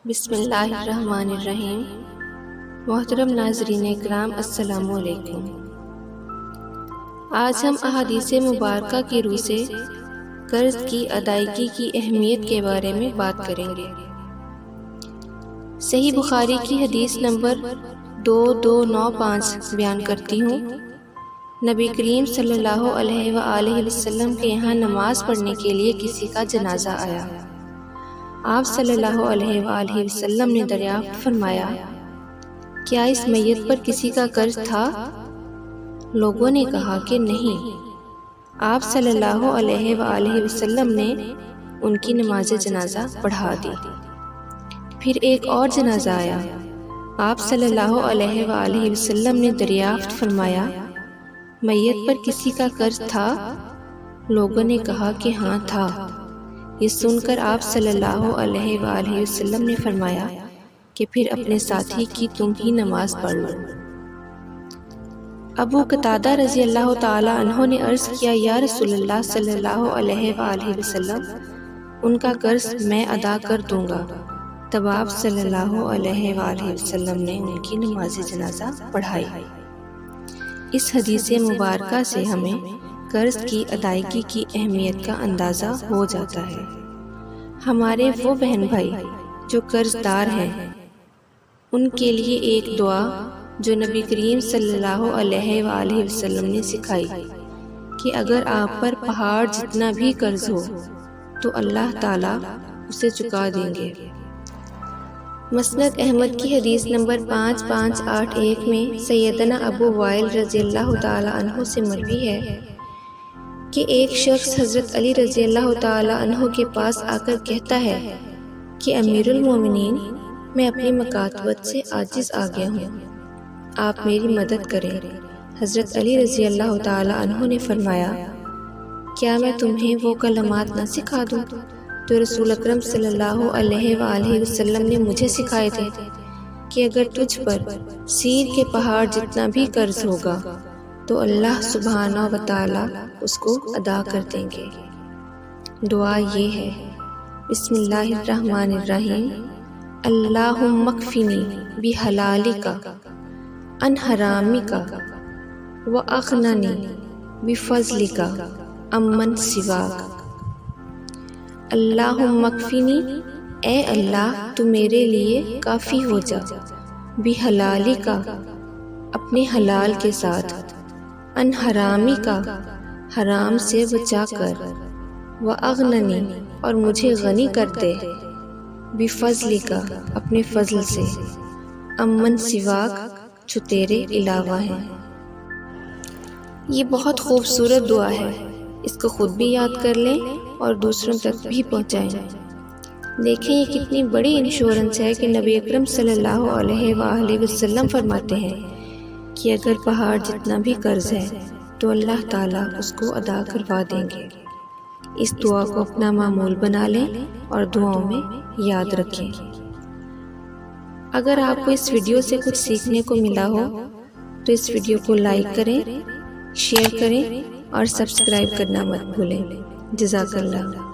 بسم اللہ الرحمن الرحیم۔ محترم ناظرین اکرام، السلام علیکم۔ آج ہم احادیث مبارکہ کی روح سے قرض کی ادائیگی کی اہمیت کے بارے میں بات کریں گے۔ صحیح بخاری کی حدیث نمبر 2295 بیان کرتی ہوں، نبی کریم صلی اللہ علیہ وآلہ وسلم کے یہاں نماز پڑھنے کے لیے کسی کا جنازہ آیا۔ آپ صلی اللہ علیہ وآلہ وسلم نے دریافت فرمایا، کیا اس میت پر کسی کا قرض تھا؟ لوگوں نے کہا کہ نہیں۔ آپ صلی اللہ علیہ وآلہ وسلم نے ان کی نماز جنازہ پڑھا دی۔ پھر ایک اور جنازہ آیا۔ آپ صلی اللہ علیہ وآلہ وسلم نے دریافت فرمایا، میت پر کسی کا قرض تھا؟ لوگوں نے کہا کہ ہاں تھا۔ یہ سن کر آپ صلی اللہ علیہ وآلہ وسلم نے فرمایا کہ پھر اپنے ساتھی کی تم ہی نماز پڑھ لو۔ ابو قتادہ رضی اللہ تعالی عنہ نے عرض کیا، یا رسول اللہ صلی اللہ علیہ وآلہ وسلم، ان کا قرض میں ادا کر دوں گا۔ تب آپ صلی اللہ علیہ وآلہ وسلم نے ان کی نماز جنازہ پڑھائی۔ اس حدیث مبارکہ سے ہمیں قرض کی ادائیگی کی اہمیت کا اندازہ ہو جاتا ہے۔ ہمارے وہ بہن بھائی جو قرض دار ہیں، ان کے لیے ایک دعا جو نبی کریم صلی اللہ علیہ وآلہ وسلم نے سکھائی کہ اگر آپ پر پہاڑ جتنا بھی قرض ہو تو اللہ تعالیٰ اسے چکا دیں گے۔ مسند احمد کی حدیث نمبر 5581 میں سیدنا ابو وائل رضی اللہ تعالی عنہ سے مروی ہے کہ ایک شخص حضرت علی رضی اللہ تعالی عنہ کے پاس آ کر کہتا ہے کہ امیر المومنین، میں اپنی مکاتبت سے عاجز آ گیا ہوں، آپ میری مدد کریں۔ حضرت علی رضی اللہ تعالی عنہ نے فرمایا، کیا میں تمہیں وہ کلمات نہ سکھا دوں تو رسول اکرم صلی اللہ علیہ وآلہ وسلم نے مجھے سکھائے تھے کہ اگر تجھ پر سیر کے پہاڑ جتنا بھی قرض ہوگا تو اللہ سبحانہ و تعالی اس کو ادا کر دیں گے۔ دعا یہ ہے، بسم اللہ الرحمن الرحیم، اللہم اکفنی بحلالک عن حرامک واغننی بفضلک عمن سواک۔ اللہم اکفنی، اے اللہ تو میرے لیے کافی ہو جا، بحلالک اپنے حلال کے ساتھ، عن حرامی کا حرام سے بچا کر، واغننی اور مجھے غنی کر دے، بفضلک اپنے فضل سے، امن سواک جو تیرے علاوہ ہیں۔ یہ بہت خوبصورت دعا ہے، اس کو خود بھی یاد کر لیں اور دوسروں تک بھی پہنچائیں۔ دیکھیں یہ کتنی بڑی انشورنس ہے کہ نبی اکرم صلی اللہ علیہ وآلہ وسلم فرماتے ہیں کہ اگر پہاڑ جتنا بھی قرض ہے تو اللہ تعالیٰ اس کو ادا کروا دیں گے۔ اس دعا کو اپنا معمول بنا لیں اور دعاؤں میں یاد رکھیں۔ اگر آپ کو اس ویڈیو سے کچھ سیکھنے کو ملا ہو تو اس ویڈیو کو لائک کریں، شیئر کریں اور سبسکرائب کرنا مت بھولیں۔ جزاک اللہ۔